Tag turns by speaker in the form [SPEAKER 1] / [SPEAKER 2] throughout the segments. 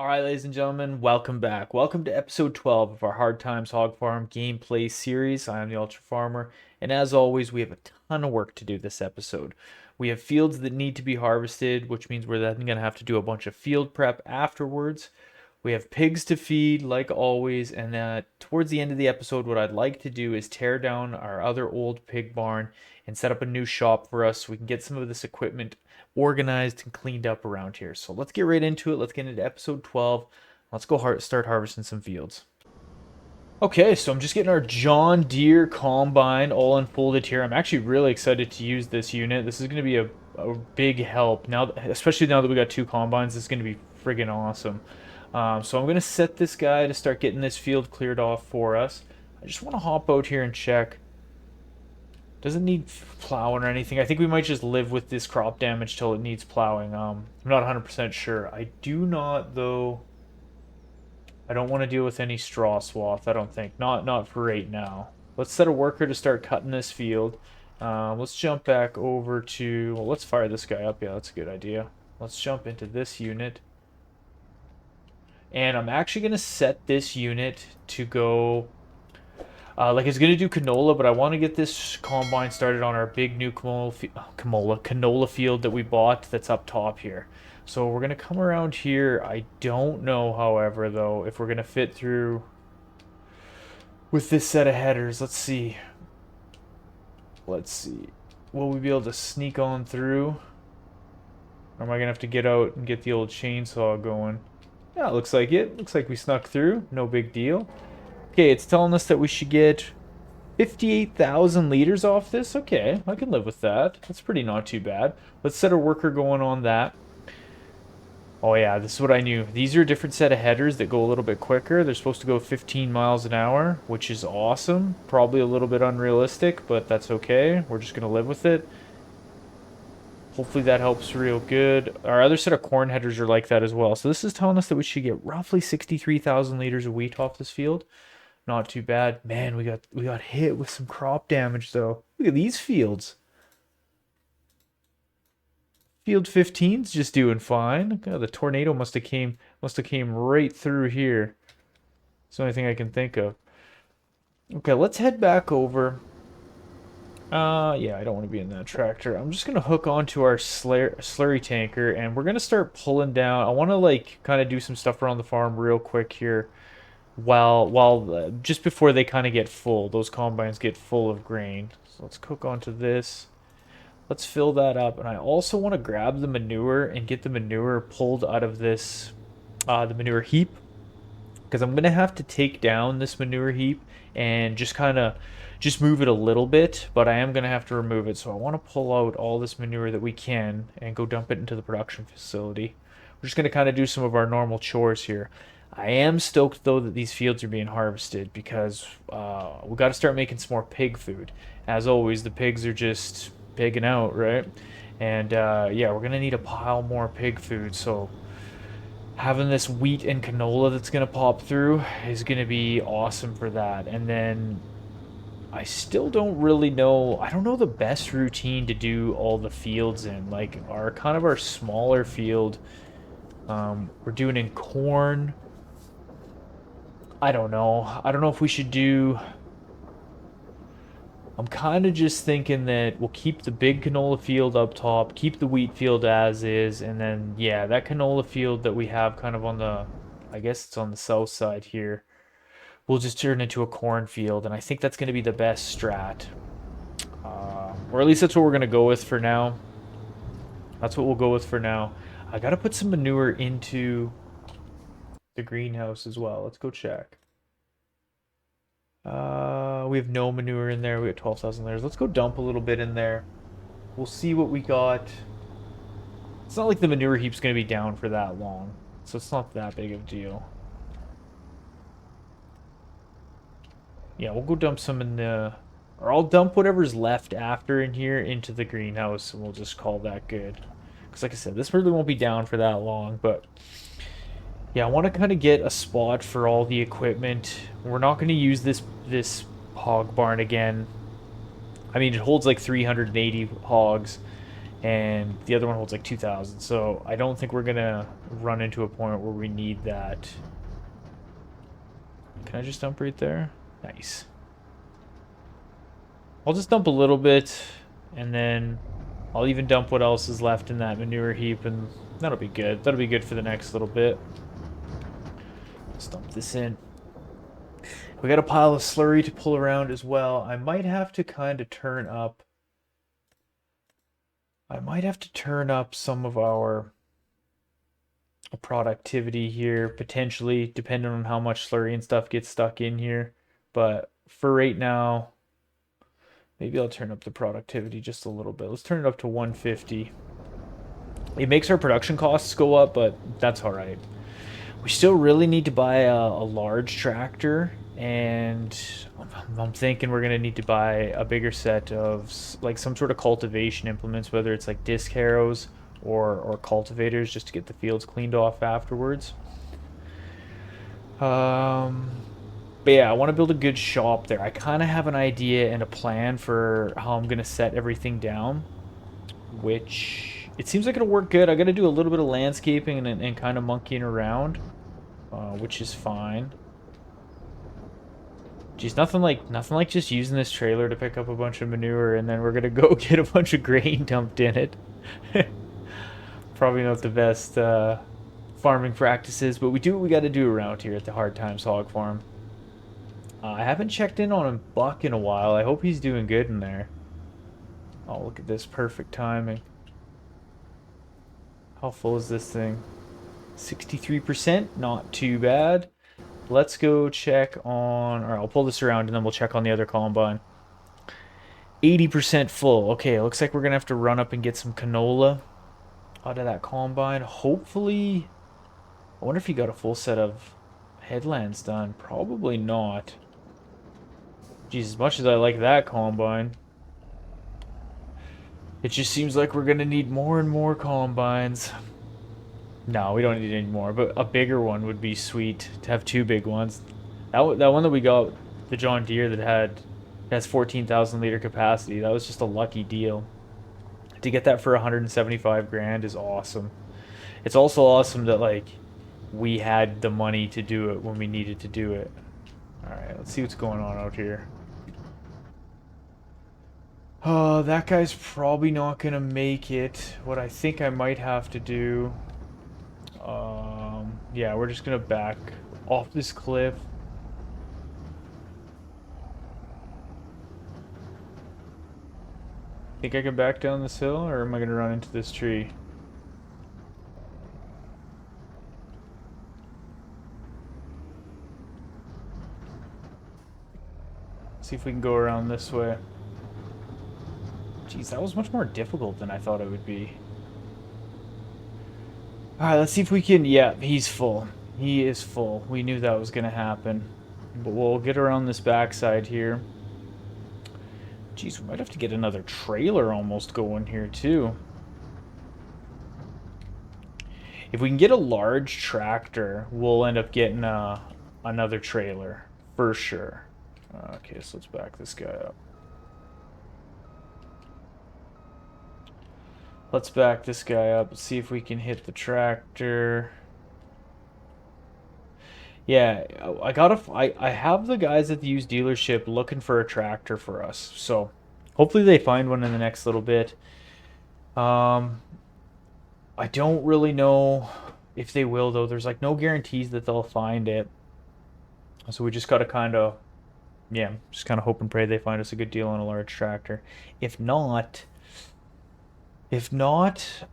[SPEAKER 1] Alright, ladies and gentlemen, welcome back. Welcome to episode 12 of our Hard Times Hog Farm Gameplay Series. I am the Ultra Farmer, and as always, we have a ton of work to do this episode. We have fields that need to be harvested, which means we're then going to have to do a bunch of field prep afterwards. We have pigs to feed, like always, and towards the end of the episode, what I'd like to do is tear down our other old pig barn and set up a new shop for us so we can get some of this equipment organized and cleaned up around here. So let's get right into it. Let's get into episode 12. Let's go start harvesting some fields. Okay, so I'm just getting our John Deere combine all unfolded here. I'm actually really excited to use this unit. This is going to be a big help now, especially now that we got two combines. This is going to be friggin' awesome. So I'm going to set this guy to start getting this field cleared off for us. I just want to hop out here and check. Doesn't need plowing or anything. I think we might just live with this crop damage till it needs plowing. I'm not 100% sure. I do not, though. I don't want to deal with any straw swath, I don't think. Not for right now. Let's set a worker to start cutting this field. Let's jump back over to... Well, let's fire this guy up. Yeah, that's a good idea. Let's jump into this unit. And I'm actually going to set this unit to go... like it's going to do canola, but I want to get this combine started on our big new canola field that we bought that's up top here. So we're going to come around here. I don't know, however, though, if we're going to fit through with this set of headers. Let's see. Let's see. Will we be able to sneak on through? Or am I going to have to get out and get the old chainsaw going? Yeah, it looks like it. Looks like we snuck through. No big deal. Okay, it's telling us that we should get 58,000 liters off this. Okay, I can live with that. That's pretty not too bad. Let's set a worker going on that. Oh yeah, this is what I knew. These are a different set of headers that go a little bit quicker. They're supposed to go 15 miles an hour, which is awesome. Probably a little bit unrealistic, but that's okay. We're just going to live with it. Hopefully that helps real good. Our other set of corn headers are like that as well. So this is telling us that we should get roughly 63,000 liters of wheat off this field. Not too bad. Man, we got hit with some crop damage though. Look at these fields. Field 15's just doing fine. God, the tornado must have came right through here. It's the only thing I can think of. Okay, let's head back over. Yeah, I don't want to be in that tractor. I'm just gonna hook onto our slurry tanker, and we're gonna start pulling down. I want to like kind of do some stuff around the farm real quick here, while just before they kind of get full. Those combines get full of grain. So let's hook onto this. Let's fill that up, and I also want to grab the manure and get the manure pulled out of this, the manure heap, because I'm gonna have to take down this manure heap and just move it a little bit, but I am gonna have to remove it. So I want to pull out all this manure that we can and go dump it into the production facility. We're just gonna kind of do some of our normal chores here. I am stoked though that these fields are being harvested because we got to start making some more pig food. As always, the pigs are just pigging out, right? And yeah, we're gonna need a pile more pig food. So having this wheat and canola that's gonna pop through is gonna be awesome for that. And then I still don't really know. I don't know the best routine to do all the fields in. Like our smaller field, we're doing in corn. I don't know. I don't know if we should do. I'm kind of just thinking that we'll keep the big canola field up top, keep the wheat field as is, and then, yeah, that canola field that we have kind of on the, I guess it's on the south side here, we'll just turn into a cornfield, and I think that's going to be the best strat. Or at least that's what we're going to go with for now. That's what we'll go with for now. I got to put some manure into the greenhouse as well. Let's go check. We have no manure in there. We got 12,000 liters. Let's go dump a little bit in there. We'll see what we got. It's not like the manure heap's going to be down for that long, so it's not that big of a deal. Yeah, we'll go dump some in the... Or I'll dump whatever's left after in here into the greenhouse, and we'll just call that good. Because like I said, this really won't be down for that long, but... Yeah, I want to kind of get a spot for all the equipment. We're not going to use this hog barn again. I mean, it holds like 380 hogs, and the other one holds like 2,000. So I don't think we're gonna run into a point where we need that. Can I just dump right there? Nice. I'll just dump a little bit, and then I'll even dump what else is left in that manure heap, and that'll be good. That'll be good for the next little bit. Let's dump this in. We got a pile of slurry to pull around as well. I might have to kind of turn up. I might have to turn up some of our productivity here, potentially, depending on how much slurry and stuff gets stuck in here. But for right now, maybe I'll turn up the productivity just a little bit. Let's turn it up to 150. It makes our production costs go up, but that's all right. We still really need to buy a large tractor, and I'm thinking we're gonna need to buy a bigger set of like some sort of cultivation implements, whether it's like disc harrows or cultivators, just to get the fields cleaned off afterwards. But yeah, I want to build a good shop there. I kind of have an idea and a plan for how I'm gonna set everything down, which it seems like it'll work good. I got to do a little bit of landscaping and kind of monkeying around, which is fine. Geez, nothing like just using this trailer to pick up a bunch of manure and then we're gonna go get a bunch of grain dumped in it. Probably not the best farming practices, but we do what we got to do around here at the Hard Times Hog Farm. I haven't checked in on Buck in a while. I hope he's doing good in there. Oh, look at this perfect timing. How full is this thing? 63%, not too bad. Let's go check on, or I'll pull this around and then we'll check on the other combine. 80% full. Okay, looks like we're gonna have to run up and get some canola out of that combine. Hopefully, I wonder if he got a full set of headlands done. Probably not. Geez, as much as I like that combine, it just seems like we're gonna need more and more combines. No, we don't need any more, but a bigger one would be sweet to have two big ones. That one that we got, the John Deere that has 14,000 liter capacity, that was just a lucky deal. To get that for 175 grand is awesome. It's also awesome that like we had the money to do it when we needed to do it. All right, let's see what's going on out here. Oh, that guy's probably not gonna make it. What I think I might have to do, yeah, we're just gonna back off this cliff. Think I can back down this hill, or am I gonna run into this tree? See if we can go around this way. Jeez, that was much more difficult than I thought it would be. Alright, let's see if we can... Yeah, he's full. He is full. We knew that was going to happen. But we'll get around this backside here. Jeez, we might have to get another trailer almost going here, too. If we can get a large tractor, we'll end up getting another trailer. For sure. Okay, so let's back this guy up. Let's back this guy up and see if we can hit the tractor. Yeah, I have the guys at the used dealership looking for a tractor for us. So hopefully they find one in the next little bit. I don't really know if they will though. There's like no guarantees that they'll find it. So we just gotta kind of, yeah, just kind of hope and pray they find us a good deal on a large tractor. If not,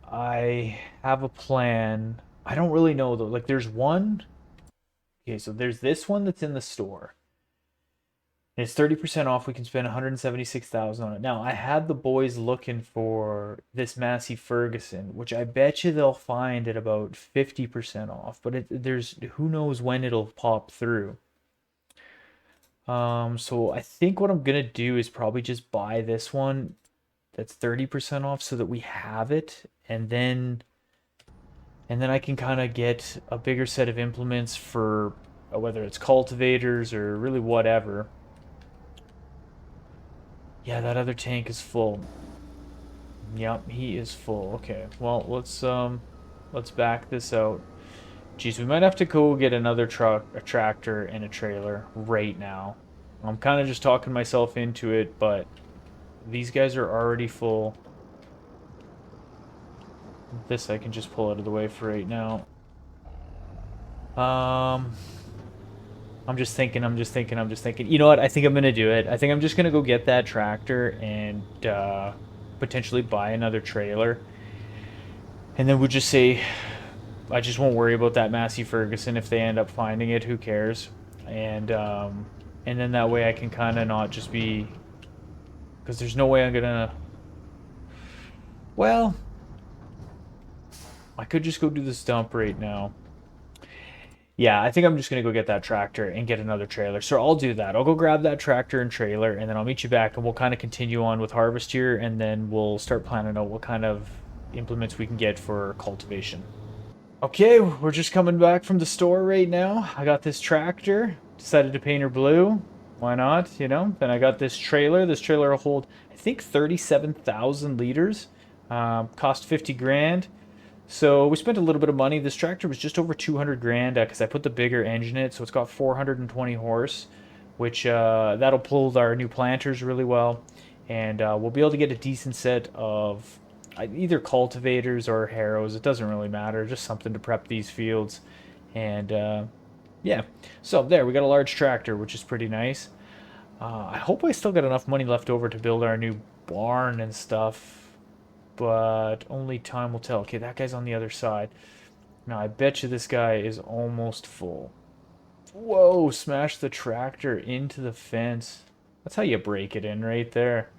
[SPEAKER 1] I have a plan. I don't really know though. Like there's one. Okay, so there's this one that's in the store. It's 30% off. We can spend 176,000 on it. Now, I had the boys looking for this Massey Ferguson, which I bet you they'll find at about 50% off, but there's who knows when it'll pop through. So I think what I'm gonna do is probably just buy this one that's 30% off so that we have it, and then I can kind of get a bigger set of implements for whether it's cultivators or really whatever. Yeah, that other tank is full. Yep, he is full. Okay, well, let's back this out. Geez, we might have to go get another truck, a tractor, and a trailer right now. I'm kind of just talking myself into it, but these guys are already full. This I can just pull out of the way for right now. Um, I'm just thinking. You know what? I think I'm gonna do it. I think I'm just gonna go get that tractor and potentially buy another trailer, and then we'll just say I just won't worry about that Massey Ferguson if they end up finding it. Who cares? And um, and then that way I can kind of not just be because there's no way I'm gonna. Well, I could just go do this dump right now. Yeah, I think I'm just gonna go get that tractor and get another trailer. So I'll do that. I'll go grab that tractor and trailer, and then I'll meet you back, and we'll kind of continue on with harvest here, and then we'll start planning out what kind of implements we can get for cultivation. Okay, we're just coming back from the store right now. I got this tractor, decided to paint her blue. Why not, you know? Then I got this trailer. This trailer will hold, I think, 37,000 liters. Cost 50 grand. So we spent a little bit of money. This tractor was just over 200 grand because I put the bigger engine in it. So it's got 420 horse, which that'll pull our new planters really well. And we'll be able to get a decent set of either cultivators or harrows. It doesn't really matter. Just something to prep these fields. And yeah, so there, we got a large tractor, which is pretty nice. I hope I still got enough money left over to build our new barn and stuff, but only time will tell. Okay, that guy's on the other side. Now, I bet you this guy is almost full. Whoa, smash the tractor into the fence. That's how you break it in right there.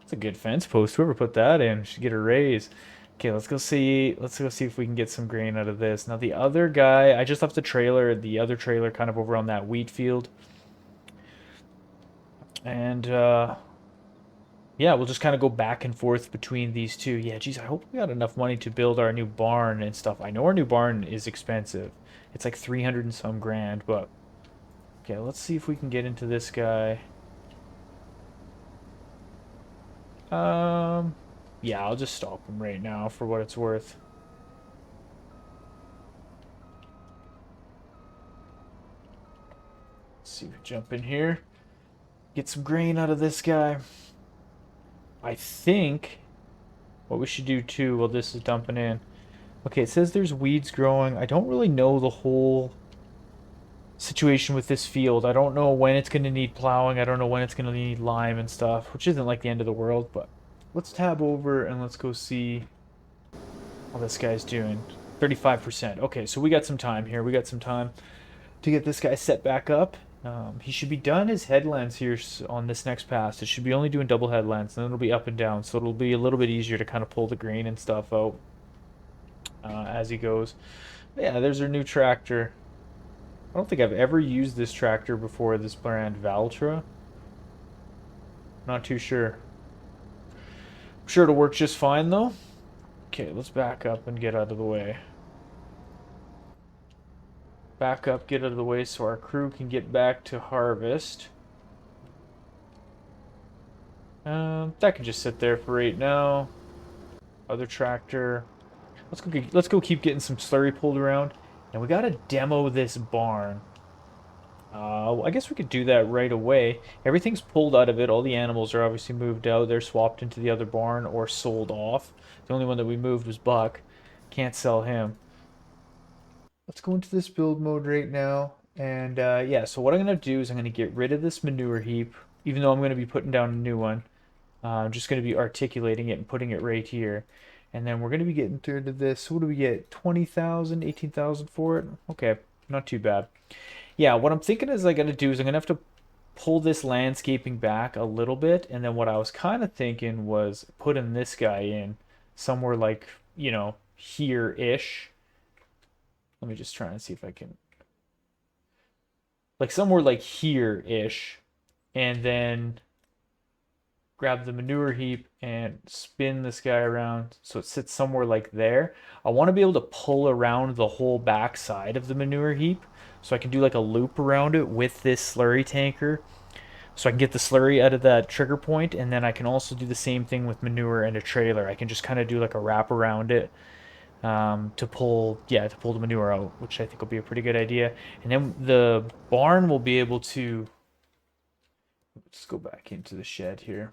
[SPEAKER 1] That's a good fence post. Whoever put that in should get a raise. Okay, let's go see. Let's go see if we can get some grain out of this. Now the other guy, I just left the trailer, the other trailer, kind of over on that wheat field, and yeah, we'll just kind of go back and forth between these two. Yeah, geez, I hope we got enough money to build our new barn and stuff. I know our new barn is expensive. It's like 300 and some grand, but okay, let's see if we can get into this guy. Um, yeah, I'll just stop him right now for what it's worth. Let's see if we jump in here. Get some grain out of this guy. I think what we should do too, while this is dumping in. Okay, it says there's weeds growing. I don't really know the whole situation with this field. I don't know when it's going to need plowing. I don't know when it's going to need lime and stuff, which isn't like the end of the world, but let's tab over and let's go see how this guy's doing. 35%. Okay, so we got some time here. We got some time to get this guy set back up. He should be done his headlands here on this next pass. It should be only doing double headlands, and then it'll be up and down, so it'll be a little bit easier to kind of pull the grain and stuff out as he goes. But yeah, there's our new tractor. I don't think I've ever used this tractor before, this brand Valtra. Not too sure. I'm sure it'll work just fine though. Okay, let's back up and get out of the way. Back up, get out of the way so our crew can get back to harvest. That can just sit there for right now. Other tractor. Let's go keep getting some slurry pulled around. And we gotta demo this barn. I guess we could do that right away. Everything's pulled out of it. All the animals are obviously moved out. They're swapped into the other barn or sold off. The only one that we moved was Buck. Can't sell him. Let's go into this build mode right now. And yeah, so what I'm going to do is I'm going to get rid of this manure heap, even though I'm going to be putting down a new one. I'm just going to be articulating it and putting it right here. And then we're going to be getting through to this. What do we get? 20,000, 18,000 for it? Okay, not too bad. Yeah, what I'm thinking is I got to do is I'm going to have to pull this landscaping back a little bit. And then what I was kind of thinking was putting this guy in somewhere like, you know, here-ish. Let me just try and see if I can. Like somewhere like here-ish. And then grab the manure heap and spin this guy around so it sits somewhere like there. I want to be able to pull around the whole back side of the manure heap so I can do like a loop around it with this slurry tanker. so I can get the slurry out of that trigger point, and then I can also do the same thing with manure and a trailer. I can just kind of do like a wrap around it to pull, yeah, to pull the manure out, which I think will be a pretty good idea. And then the barn will be able to, let's go back into the shed here.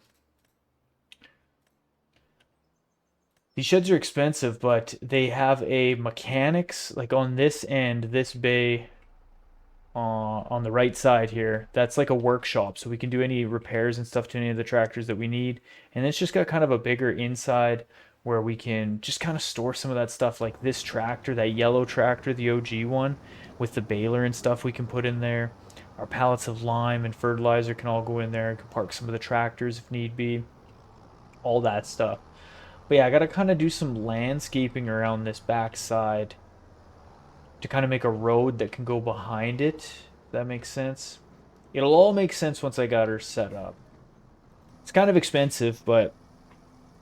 [SPEAKER 1] These sheds are expensive, but they have a mechanics, like on this end, this bay on the right side here. That's like a workshop, so we can do any repairs and stuff to any of the tractors that we need. And it's just got kind of a bigger inside where we can just kind of store some of that stuff, like this tractor, that yellow tractor, the OG one, with the baler and stuff we can put in there. Our pallets of lime and fertilizer can all go in there. I can park some of the tractors if need be. All that stuff. But yeah, I gotta kind of do some landscaping around this back side to kind of make a road that can go behind it. If that makes sense. It'll all make sense once I got her set up. It's kind of expensive, but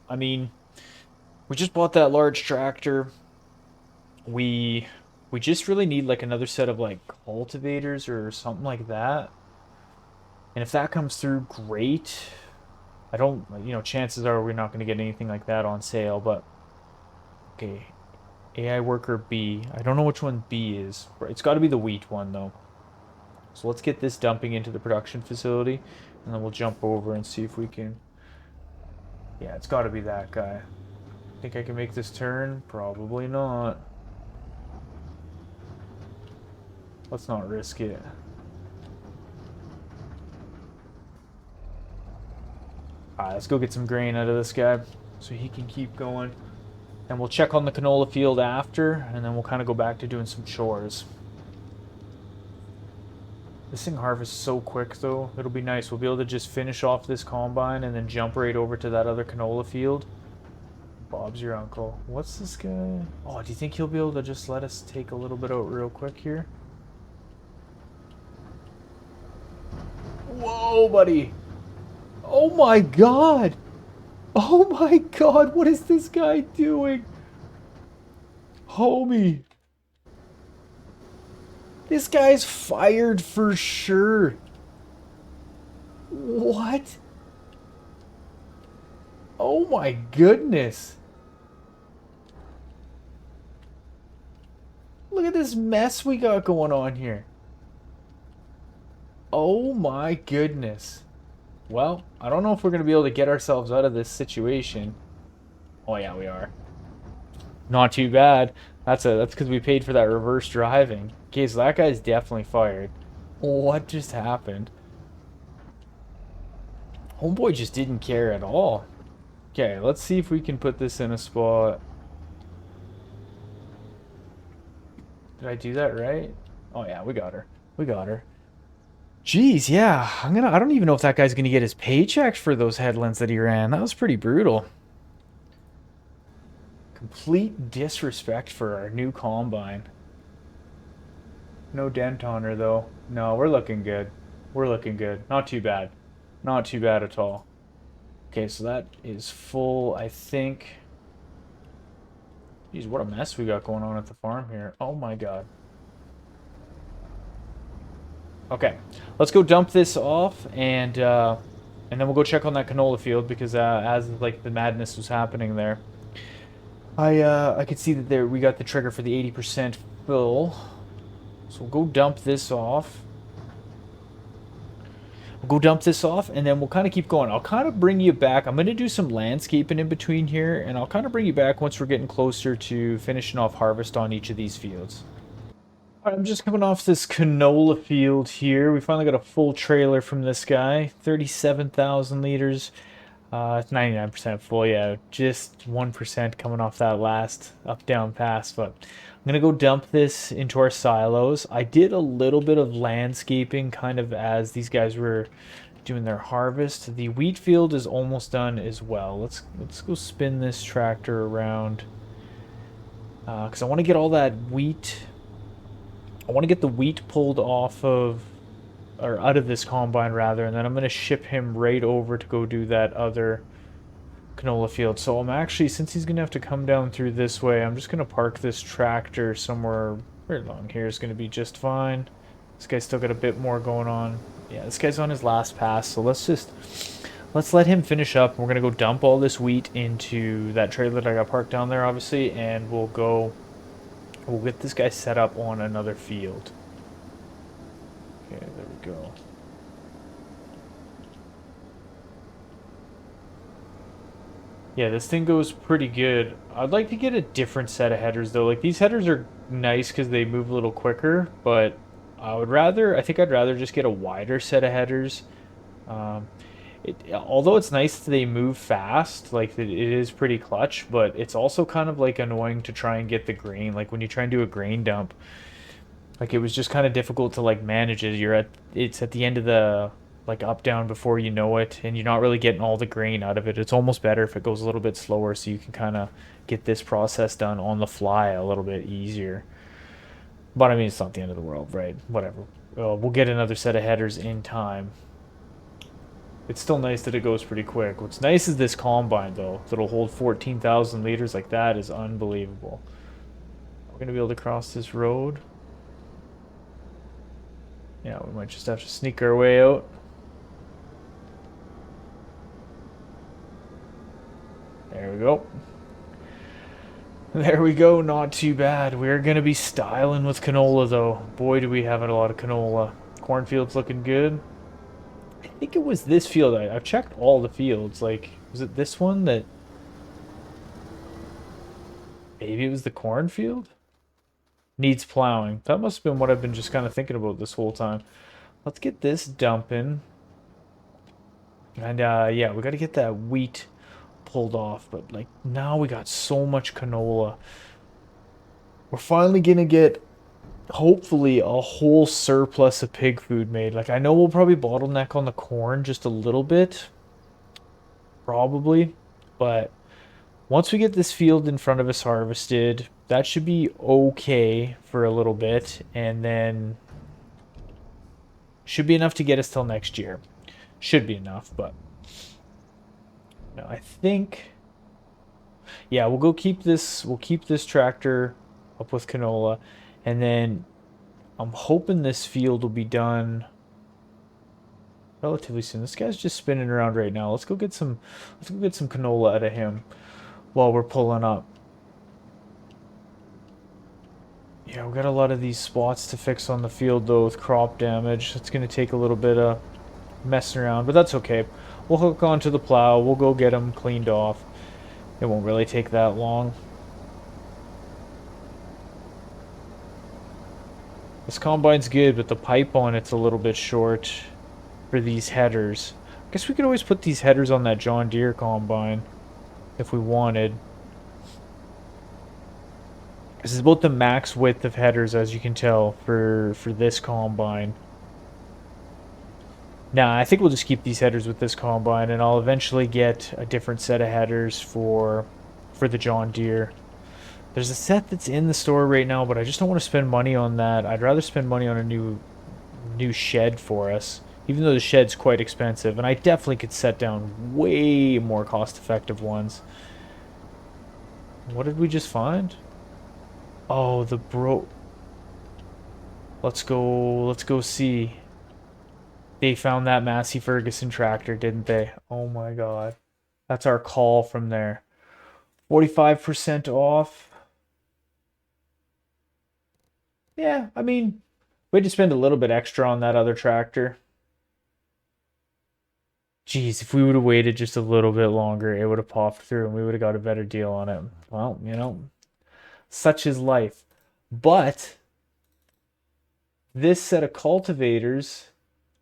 [SPEAKER 1] I mean, we just bought that large tractor. We we just really need like another set of like cultivators or something like that. And if that comes through, great. I don't, chances are we're not going to get anything like that on sale, but okay. AI worker B. I don't know which one B is. It's got to be the wheat one though. So let's get this dumping into the production facility, and then we'll jump over and see if we can. Yeah, it's got to be that guy. Think I can make this turn? Probably not. Let's not risk it. Alright, let's go get some grain out of this guy so he can keep going. And we'll check on the canola field after, and then we'll kind of go back to doing some chores. This thing harvests so quick though. It'll be nice. We'll be able to just finish off this combine and then jump right over to that other canola field. Bob's your uncle. What's this guy? Oh, do you think he'll be able to just let us take a little bit out real quick here? Whoa, buddy. Oh my god. Oh my god, what is this guy doing? Homie. This guy's fired for sure. What? Oh my goodness. Look at this mess we got going on here. Oh my goodness. Well, I don't know if we're going to be able to get ourselves out of this situation. Oh yeah, we are. Not too bad. That's because we paid for that reverse driving. Okay, so that guy's definitely fired. What just happened? Homeboy just didn't care at all. Okay, let's see if we can put this in a spot. Did I do that right? Oh yeah, we got her. We got her. Jeez, yeah. I don't even know if that guy's gonna get his paycheck for those headlands that he ran. That was pretty brutal. Complete disrespect for our new combine. No dent on her though. No, we're looking good. We're looking good. Not too bad. Not too bad at all. Okay, so that is full, I think. Jeez, what a mess we got going on at the farm here. Oh my god. Okay, let's go dump this off, and then we'll go check on that canola field, because as like the madness was happening there, I could see that there we got the trigger for the 80% fill. So we'll go dump this off. We'll go dump this off, and then we'll kind of keep going. I'll kind of bring you back. I'm going to do some landscaping in between here, and I'll kind of bring you back once we're getting closer to finishing off harvest on each of these fields. Alright, I'm just coming off this canola field here. We finally got a full trailer from this guy. 37,000 liters. It's 99% full, yeah. Just 1% coming off that last up-down pass. But I'm going to go dump this into our silos. I did a little bit of landscaping kind of as these guys were doing their harvest. The wheat field is almost done as well. Let's go spin this tractor around. Because I want to get all that wheat... I want to get the wheat pulled off of, or out of this combine rather, and then I'm going to ship him right over to go do that other canola field. So I'm actually, since he's going to have to come down through this way, I'm just going to park this tractor somewhere right along here. Is going to be just fine. This guy's still got a bit more going on. Yeah, this guy's on his last pass, so let's let him finish up. We're gonna go dump all this wheat into that trailer that I got parked down there, obviously, and we'll get this guy set up on another field. Okay, there we go. Yeah, this thing goes pretty good. I'd like to get a different set of headers though. Like these headers are nice because they move a little quicker, but I think I'd rather just get a wider set of headers. Um, although it's nice that they move fast, like it is pretty clutch, but it's also kind of like annoying to try and get the grain. Like when you try and do a grain dump, like it was just kind of difficult to like manage it. It's at the end of the like up down before you know it, and you're not really getting all the grain out of it. It's almost better if it goes a little bit slower, so you can kind of get this process done on the fly a little bit easier. But I mean, it's not the end of the world, right? Whatever. We'll get another set of headers in time. It's still nice that it goes pretty quick. What's nice is this combine, though, that'll hold 14,000 liters. Like, that is unbelievable. We're going to be able to cross this road. Yeah, we might just have to sneak our way out. There we go. There we go, not too bad. We're going to be styling with canola, though. Boy, do we have a lot of canola. Cornfield's looking good. I think it was this field. I've checked all the fields. Like, was it this one that... Maybe it was the cornfield? Needs plowing. That must have been what I've been just kind of thinking about this whole time. Let's get this dumping. And, yeah, we got to get that wheat pulled off. But, like, now we got so much canola. We're finally going to get, hopefully, a whole surplus of pig food made. Like, I know we'll probably bottleneck on the corn just a little bit. Probably. But once we get this field in front of us harvested, that should be okay for a little bit. And then should be enough to get us till next year. Should be enough, but no, I think, yeah, we'll keep this tractor up with canola, and then I'm hoping this field will be done relatively soon. This guy's just spinning around right now. Let's go get some canola out of him while we're pulling up. Yeah, we got a lot of these spots to fix on the field though with crop damage. It's gonna take a little bit of messing around, but that's okay. We'll hook onto the plow. We'll go get them cleaned off. It won't really take that long. This combine's good, but the pipe on it's a little bit short for these headers. I guess we could always put these headers on that John Deere combine if we wanted. This is about the max width of headers, as you can tell, for this combine. Nah, I think we'll just keep these headers with this combine, and I'll eventually get a different set of headers for the John Deere. There's a set that's in the store right now, but I just don't want to spend money on that. I'd rather spend money on a new shed for us, even though the shed's quite expensive, and I definitely could set down way more cost-effective ones. What did we just find? Oh, the bro. Let's go see. They found that Massey Ferguson tractor, didn't they? Oh my god. That's our call from there. 45% off. Yeah, I mean, we had to spend a little bit extra on that other tractor. Geez, if we would have waited just a little bit longer, it would have popped through and we would have got a better deal on it. Well, such is life. But this set of cultivators,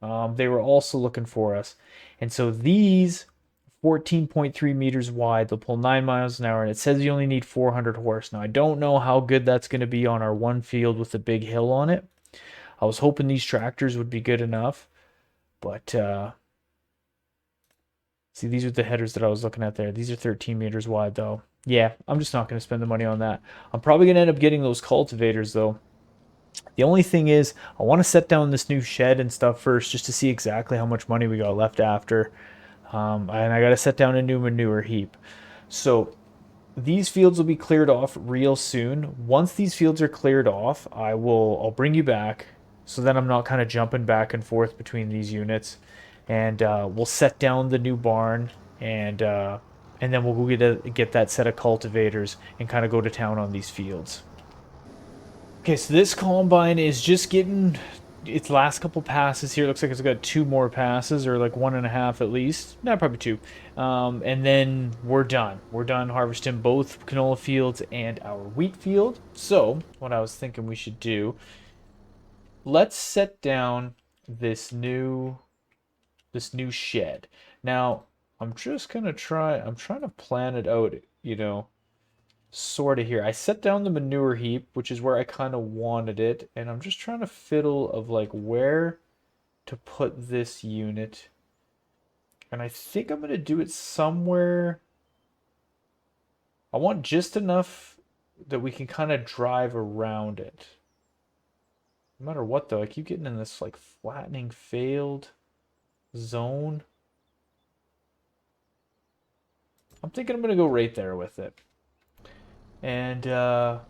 [SPEAKER 1] they were also looking for us. And so these 14.3 meters wide, they'll pull 9 miles an hour, and it says you only need 400 horse. Now, I don't know how good that's going to be on our one field with a big hill on it. I was hoping these tractors would be good enough, but see, these are the headers that I was looking at there. These are 13 meters wide, though. Yeah, I'm just not going to spend the money on that. I'm probably going to end up getting those cultivators, though. The only thing is, I want to set down this new shed and stuff first just to see exactly how much money we got left after. And I got to set down a new manure heap. So these fields will be cleared off real soon. Once these fields are cleared off, I'll bring you back So then I'm not kind of jumping back and forth between these units. And we'll set down the new barn, and then we'll go get that set of cultivators and kind of go to town on these fields. Okay, so this combine is just getting its last couple passes here. Looks like it's got two more passes, or like one and a half at least. No, probably two. And then we're done. We're done harvesting both canola fields and our wheat field. So, what I was thinking we should do, let's set down this new shed. Now, I'm just gonna try. I'm trying to plan it out. Sort of here. I set down the manure heap, which is where I kind of wanted it, and I'm just trying to fiddle of like where to put this unit. And I think I'm gonna do it somewhere. I want just enough that we can kind of drive around it. No matter what though, I keep getting in this like flattening failed zone. I'm thinking I'm gonna go right there with it. And yeah,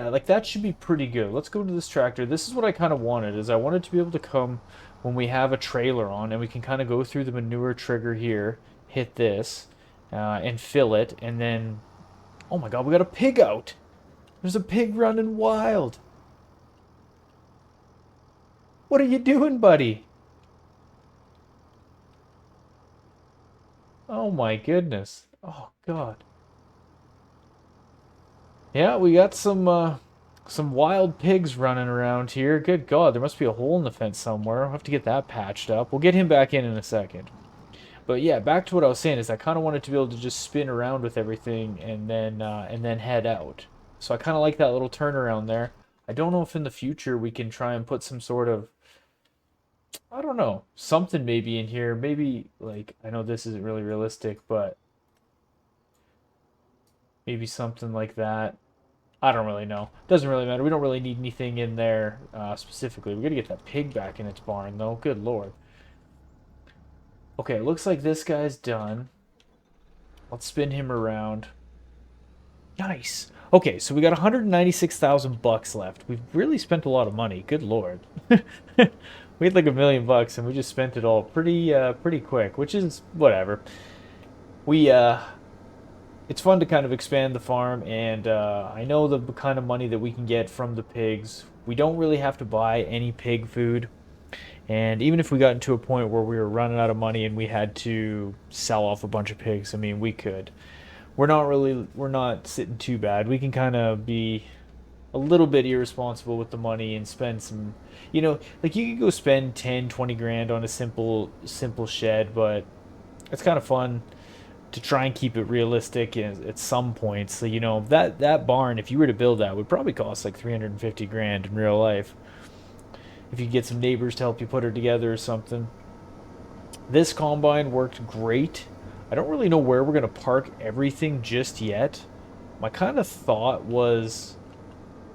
[SPEAKER 1] like that should be pretty good. Let's go to this tractor. This is what I kind of wanted, is I wanted to be able to come when we have a trailer on and we can kind of go through the manure trigger here, hit this, and fill it, and then, oh my God, we got a pig out. There's a pig running wild. What are you doing, buddy? Oh my goodness. Oh God. Yeah, we got some wild pigs running around here. Good God, there must be a hole in the fence somewhere. I'll have to get that patched up. We'll get him back in a second. But yeah, back to what I was saying is I kind of wanted to be able to just spin around with everything and then head out. So I kind of like that little turnaround there. I don't know if in the future we can try and put some sort of, I don't know, something maybe in here. Maybe like, I know this isn't really realistic, but maybe something like that. I don't really know. Doesn't really matter. We don't really need anything in there specifically. We gotta get that pig back in its barn, though. Good lord. Okay, it looks like this guy's done. Let's spin him around. Nice. Okay, so we got 196,000 bucks left. We've really spent a lot of money. Good lord. We had like $1 million and we just spent it all pretty quick, which is whatever. We it's fun to kind of expand the farm, and I know the kind of money that we can get from the pigs. We don't really have to buy any pig food, and even if we got into a point where we were running out of money and we had to sell off a bunch of pigs, I mean, we could. We're not sitting too bad. We can kind of be a little bit irresponsible with the money and spend some, like you could go spend 10, 20 grand on a simple shed, but it's kind of fun to try and keep it realistic at some points. So, that barn, if you were to build that, would probably cost like 350 grand in real life. If you get some neighbors to help you put her together or something. This combine worked great. I don't really know where we're going to park everything just yet. My kind of thought was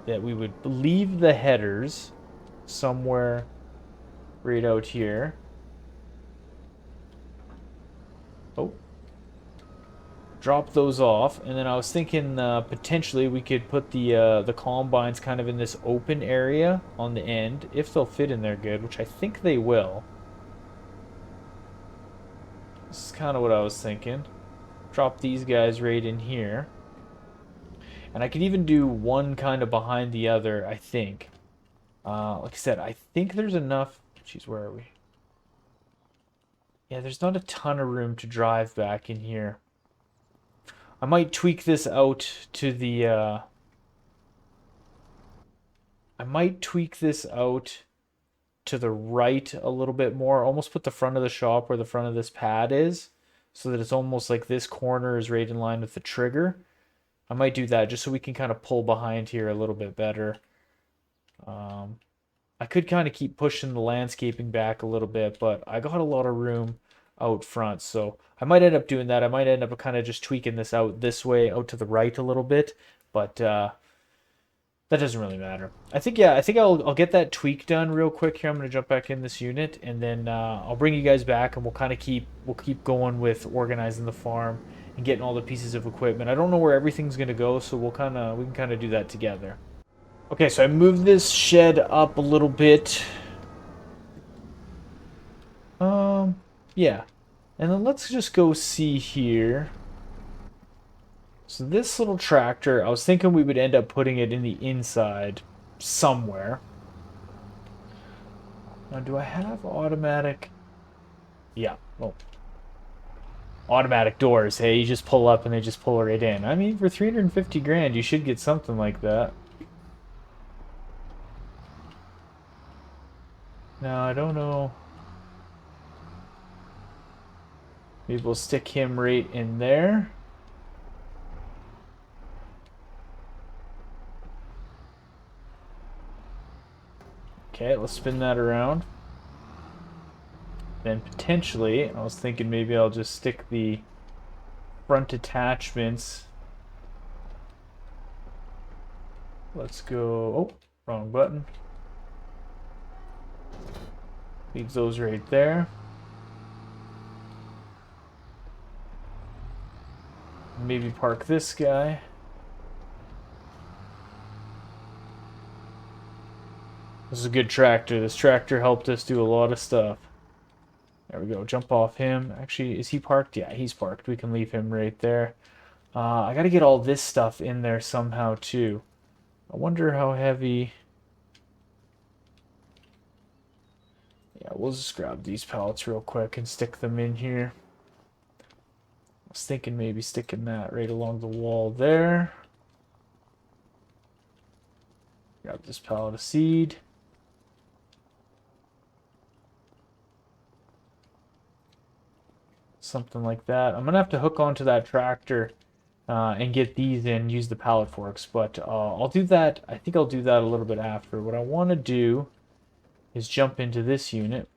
[SPEAKER 1] that we would leave the headers somewhere right out here. Oh, drop those off, and then I was thinking potentially we could put the combines kind of in this open area on the end, if they'll fit in there good, which I think they will. This is kind of what I was thinking. Drop these guys right in here, and I could even do one kind of behind the other, I think. Like I said, I think there's enough. Jeez, where are we? Yeah, there's not a ton of room to drive back in here. I might tweak this out to the I might tweak this out to the right a little bit more. Almost put the front of the shop where the front of this pad is, so that it's almost like this corner is right in line with the trigger. I might do that just so we can kind of pull behind here a little bit better. I could kind of keep pushing the landscaping back a little bit, but I got a lot of room out front, so I might end up doing that. I might end up kind of just tweaking this out this way, out to the right a little bit, but that doesn't really matter. I think I'll get that tweak done real quick here. I'm gonna jump back in this unit, and then I'll bring you guys back, and we'll keep going with organizing the farm and getting all the pieces of equipment. I don't know where everything's gonna go, so we can kind of do that together. Okay, so I moved this shed up a little bit. Yeah. And then let's just go see here. So this little tractor, I was thinking we would end up putting it in the inside somewhere. Now, do I have automatic? Yeah. Well, automatic doors. Hey, you just pull up and they just pull right in. I mean, for 350 grand, you should get something like that. Now, I don't know. Maybe we'll stick him right in there. Okay, let's spin that around. Then potentially, I was thinking maybe I'll just stick the front attachments. Let's go. Oh, wrong button. Leave those right there. Maybe park this guy. This is a good tractor. This tractor helped us do a lot of stuff. There we go. Jump off him. Actually, is he parked? Yeah, he's parked. We can leave him right there. I got to get all this stuff in there somehow, too. I wonder how heavy... Yeah, we'll just grab these pallets real quick and stick them in here. I was thinking maybe sticking that right along the wall there. Grab this pallet of seed. Something like that. I'm gonna have to hook onto that tractor and get these in, use the pallet forks, but I'll do that. I think I'll do that a little bit after. What I want to do is jump into this unit,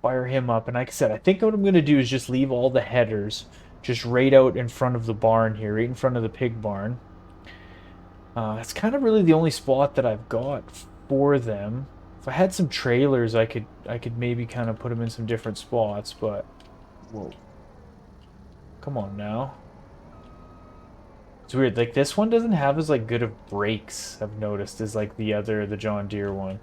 [SPEAKER 1] fire him up, and like I said, I think what I'm gonna do is just leave all the headers just right out in front of the barn here, right in front of the pig barn. It's kind of really the only spot that I've got for them. If I had some trailers, I could maybe kind of put them in some different spots, but whoa. Come on now. It's weird, like this one doesn't have as like good of brakes, I've noticed, as like the John Deere one.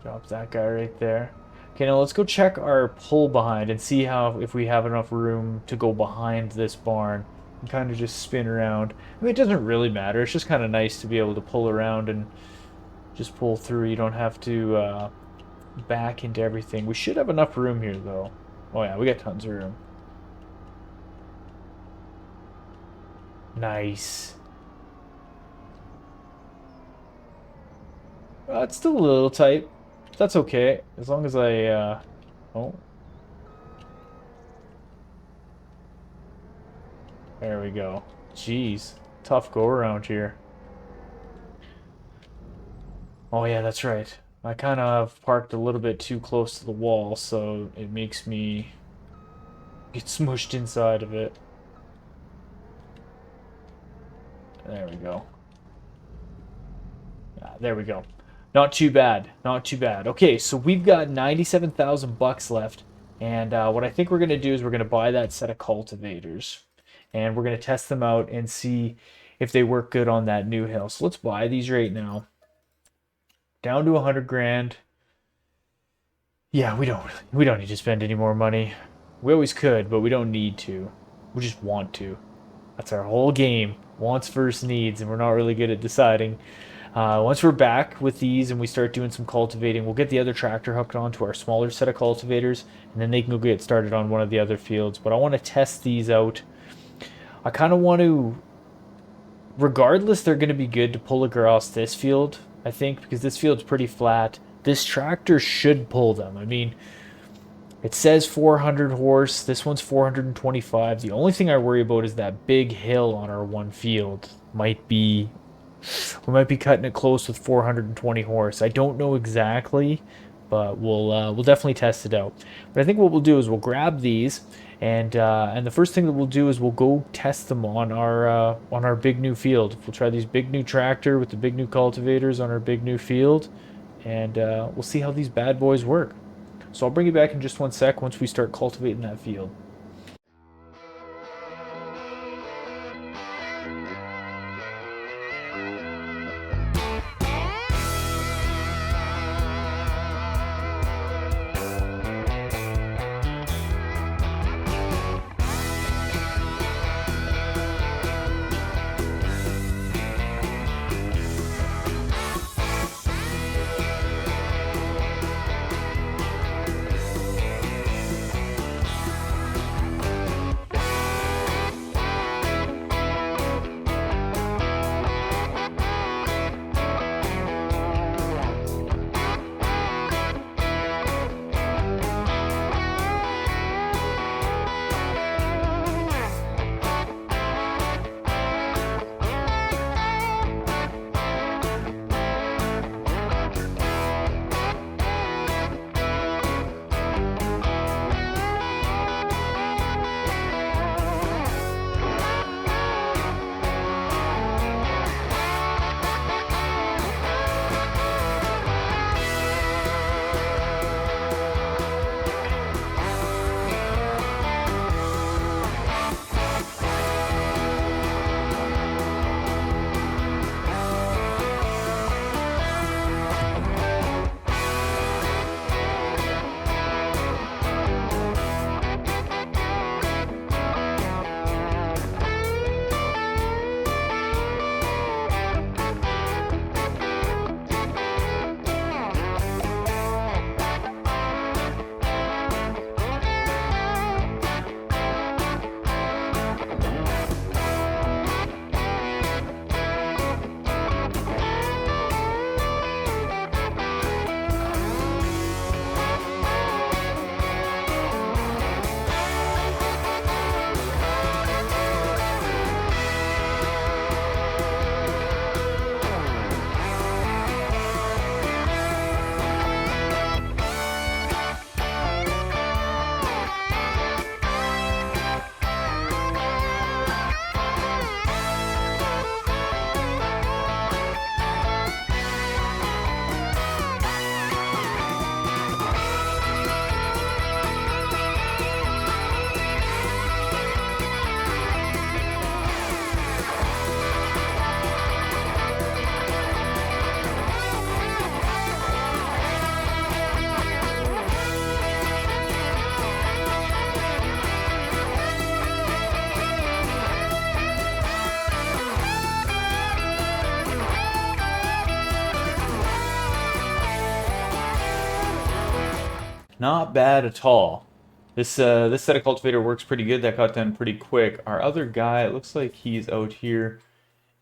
[SPEAKER 1] Drop that guy right there. Okay, now let's go check our pull behind and see how if we have enough room to go behind this barn and kind of just spin around. I mean, it doesn't really matter. It's just kind of nice to be able to pull around and just pull through. You don't have to back into everything. We should have enough room here, though. Oh yeah, we got tons of room. Nice. It's still a little tight. That's okay, as long as oh. There we go. Jeez. Tough go around here. Oh yeah, that's right. I kind of parked a little bit too close to the wall, so it makes me get smushed inside of it. There we go. There we go. Not too bad. Not too bad. Okay, so we've got 97,000 bucks left, and what I think we're gonna do is we're gonna buy that set of cultivators, and we're gonna test them out and see if they work good on that new hill. So let's buy these right now. Down to 100 grand. Yeah, we don't need to spend any more money. We always could, but we don't need to. We just want to. That's our whole game. Wants versus needs, and we're not really good at deciding. Once we're back with these and we start doing some cultivating, we'll get the other tractor hooked onto our smaller set of cultivators, and then they can go get started on one of the other fields. But I want to test these out. I kind of want to, regardless, they're going to be good to pull across this field, I think, because this field's pretty flat. This tractor should pull them. I mean, it says 400 horse. This one's 425. The only thing I worry about is that big hill on our one field. We might be cutting it close with 420 horse. I don't know exactly, but we'll definitely test it out. But I think what we'll do is we'll grab these, and the first thing that we'll do is we'll go test them on our big new field. We'll try these big new tractor with the big new cultivators on our big new field, and we'll see how these bad boys work. So I'll bring you back in just one sec once we start cultivating that field. Not bad at all. This set of cultivator works pretty good. That got done pretty quick. Our other guy, it looks like he's out here,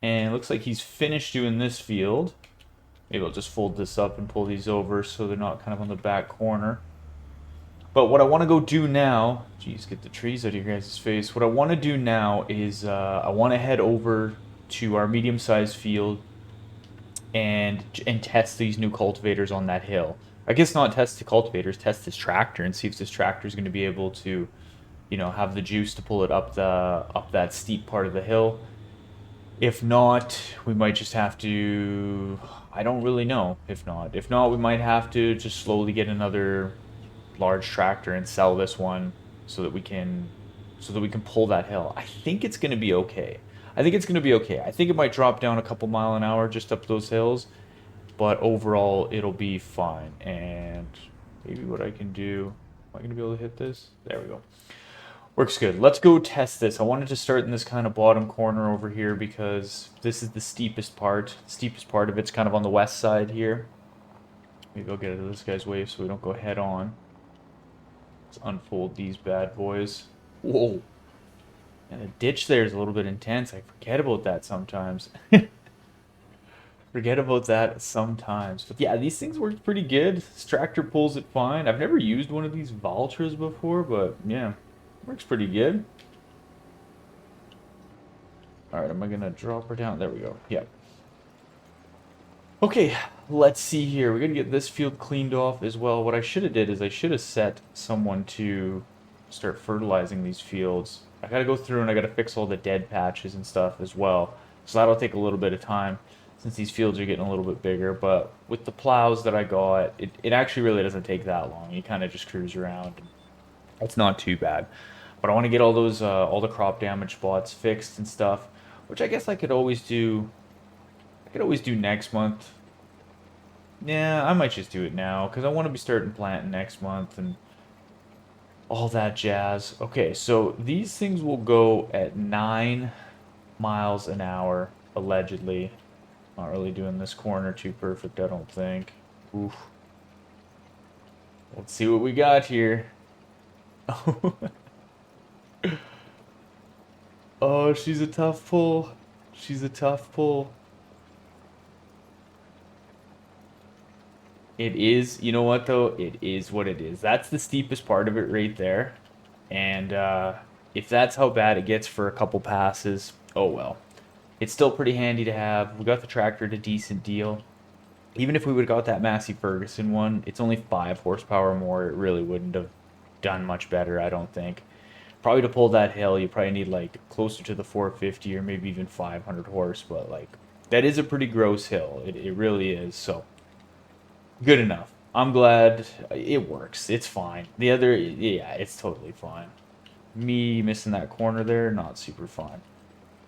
[SPEAKER 1] and it looks like he's finished doing this field. Maybe I'll just fold this up and pull these over so they're not kind of on the back corner. But what I want to go do now, geez, get the trees out of your guys' face. What I want to do now is I want to head over to our medium-sized field and test these new cultivators on that hill. I guess not test the cultivators, test this tractor and see if this tractor is going to be able to, have the juice to pull it up that steep part of the hill. If not, we might just have to. I don't really know. If not, we might have to just slowly get another large tractor and sell this one so that we can pull that hill. I think it's going to be okay. I think it's going to be okay. I think it might drop down a couple mile an hour just up those hills, but overall it'll be fine. And maybe what I can do, am I going to be able to hit this? There we go. Works good. Let's go test this. I wanted to start in this kind of bottom corner over here because this is the steepest part. The steepest part of it's kind of on the west side here. Maybe I'll get out of this guy's way so we don't go head on. Let's unfold these bad boys. Whoa. And the ditch there is a little bit intense. I forget about that sometimes. Forget about that sometimes. But yeah, these things work pretty good. This tractor pulls it fine. I've never used one of these Valtras before, but yeah, works pretty good. All right, am I gonna drop her down? There we go. Yeah. Okay, let's see here. We're gonna get this field cleaned off as well. What I should have did is I should have set someone to start fertilizing these fields. I gotta go through and I gotta fix all the dead patches and stuff as well. So that'll take a little bit of time since these fields are getting a little bit bigger. But with the plows that I got, it actually really doesn't take that long. You kind of just cruise around. It's not too bad. But I want to get all those all the crop damage spots fixed and stuff, which I guess I could always do. I could always do next month. Yeah, I might just do it now because I want to be starting planting next month and all that jazz. Okay, so these things will go at 9 miles an hour, allegedly. Not really doing this corner too perfect, I don't think. Oof. Let's see what we got here. Oh, she's a tough pull. She's a tough pull. It is, you know what though? It is what it is. That's the steepest part of it right there. And if that's how bad it gets for a couple passes, oh well. It's still pretty handy to have. We got the tractor at a decent deal. Even if we would have got that Massey Ferguson one, it's only 5 horsepower more. It really wouldn't have done much better, I don't think. Probably to pull that hill, you probably need like closer to the 450 or maybe even 500 horse, but like that is a pretty gross hill. It really is. So good enough. I'm glad it works. It's fine. The other, yeah, it's totally fine. Me missing that corner there, not super fine.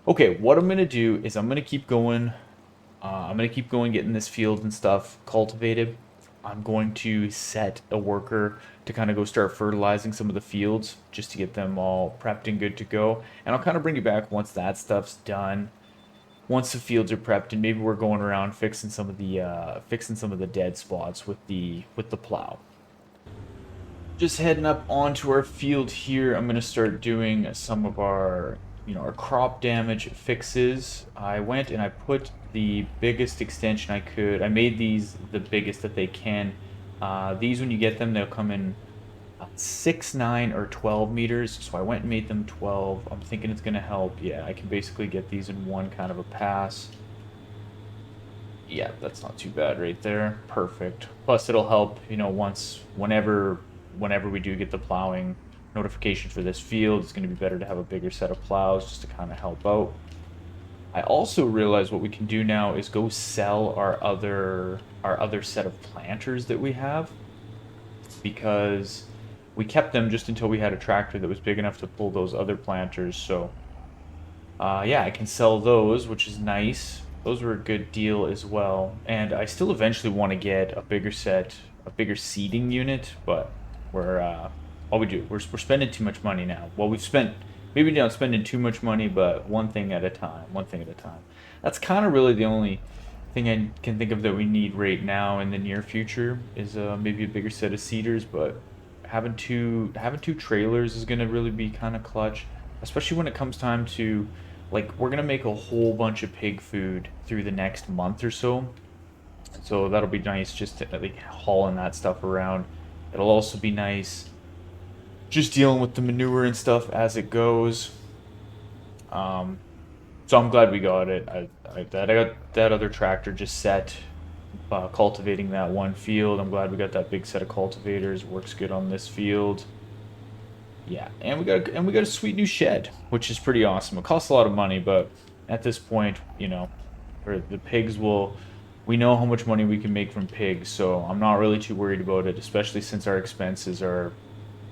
[SPEAKER 1] Okay, what I'm gonna do is I'm gonna keep going. I'm gonna keep going, getting this field and stuff cultivated. I'm going to set a worker to kind of go start fertilizing some of the fields just to get them all prepped and good to go. And I'll kind of bring you back once that stuff's done. Once the fields are prepped and maybe we're going around fixing some of the dead spots with the plow. Just heading up onto our field here, I'm gonna start doing some of our our crop damage fixes. I went and I put the biggest extension I could. I made these the biggest that they can. These, when you get them, they'll come in 6, 9, or 12 meters. So I went and made them 12. I'm thinking it's gonna help. Yeah, I can basically get these in one kind of a pass. Yeah, that's not too bad right there. Perfect. Plus it'll help, whenever we do get the plowing notification for this field, it's going to be better to have a bigger set of plows just to kind of help out. I also realized what we can do now is go sell our other set of planters that we have, because we kept them just until we had a tractor that was big enough to pull those other planters. So yeah, I can sell those, which is nice. Those were a good deal as well. And I still eventually want to get a bigger seeding unit, but we're spending too much money now. Well, we've spent, maybe not spending too much money, but one thing at a time, one thing at a time. That's kind of really the only thing I can think of that we need right now in the near future is maybe a bigger set of seeders, but having two trailers is gonna really be kind of clutch, especially when it comes time to, like, we're gonna make a whole bunch of pig food through the next month or so. So that'll be nice just to like hauling that stuff around. It'll also be nice just dealing with the manure and stuff as it goes. Um, so I'm glad we got it. I got that other tractor just set, cultivating that one field. I'm glad we got that big set of cultivators. Works good on this field. Yeah, and we got a sweet new shed, which is pretty awesome. It costs a lot of money, but at this point, for the pigs will, we know how much money we can make from pigs, so I'm not really too worried about it, especially since our expenses are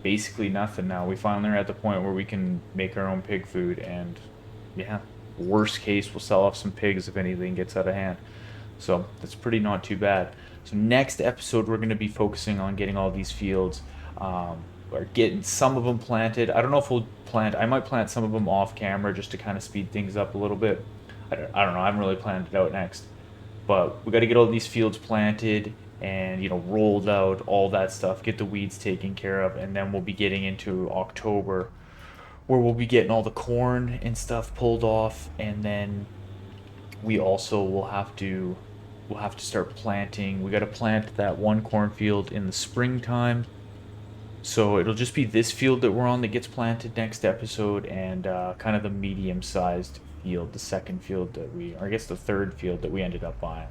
[SPEAKER 1] basically nothing now. We finally are at the point where we can make our own pig food, and yeah, worst case, we'll sell off some pigs if anything gets out of hand. So that's pretty not too bad. So next episode, we're going to be focusing on getting all these fields, or getting some of them planted. I don't know if we'll plant. I might plant some of them off camera just to kind of speed things up a little bit. I don't know. I haven't really planned it out next, but we got to get all these fields planted and rolled out, all that stuff. Get the weeds taken care of, and then we'll be getting into October, where we'll be getting all the corn and stuff pulled off, and then we also will have to start planting. We got to plant that one cornfield in the springtime. So it'll just be this field that we're on that gets planted next episode, and kind of the medium-sized field, the second field or I guess the third field that we ended up buying.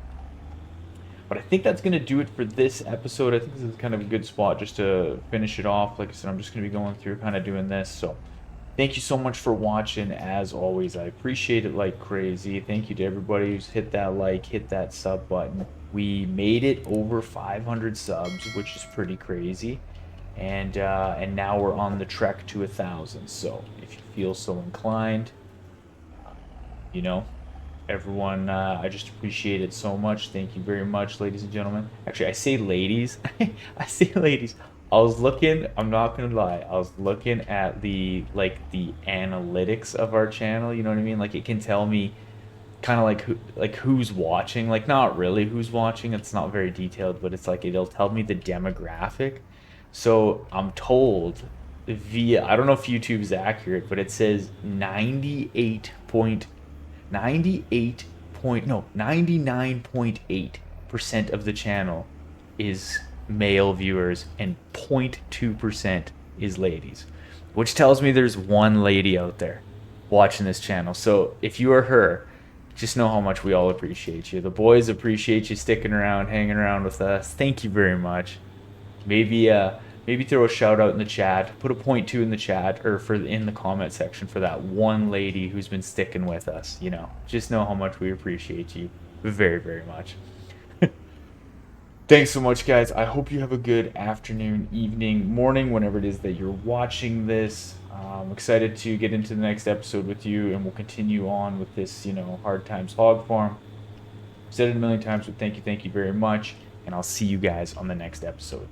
[SPEAKER 1] But I think that's going to do it for this episode. I think this is kind of a good spot just to finish it off. Like I said, I'm just going to be going through kind of doing this. So thank you so much for watching. As always, I appreciate it like crazy. Thank you to everybody who's hit that like, hit that sub button. We made it over 500 subs, which is pretty crazy. And now we're on the trek to 1,000. So if you feel so inclined, you know, everyone, I just appreciate it so much. Thank you very much, ladies and gentlemen. Actually, I say ladies. I say ladies. I was looking, I'm not gonna lie, I was looking at the analytics of our channel, you know what I mean? Like, it can tell me kind of like who's watching, like not really who's watching. It's not very detailed, but it's like it'll tell me the demographic. So I'm told via, I don't know if YouTube's accurate, but it says 99.8% of the channel is male viewers, and 0.2% is ladies, which tells me there's one lady out there watching this channel. So if you are her, just know how much we all appreciate you. The boys appreciate you sticking around, hanging around with us. Thank you very much. Maybe throw a shout out in the chat. Put a 0.2 in the chat, or in the comment section, for that one lady who's been sticking with us. Just know how much we appreciate you very, very much. Thanks so much, guys. I hope you have a good afternoon, evening, morning, whenever it is that you're watching this. I'm excited to get into the next episode with you, and we'll continue on with this, Hard Times Hog Farm. I've said it a million times, but thank you very much, and I'll see you guys on the next episode.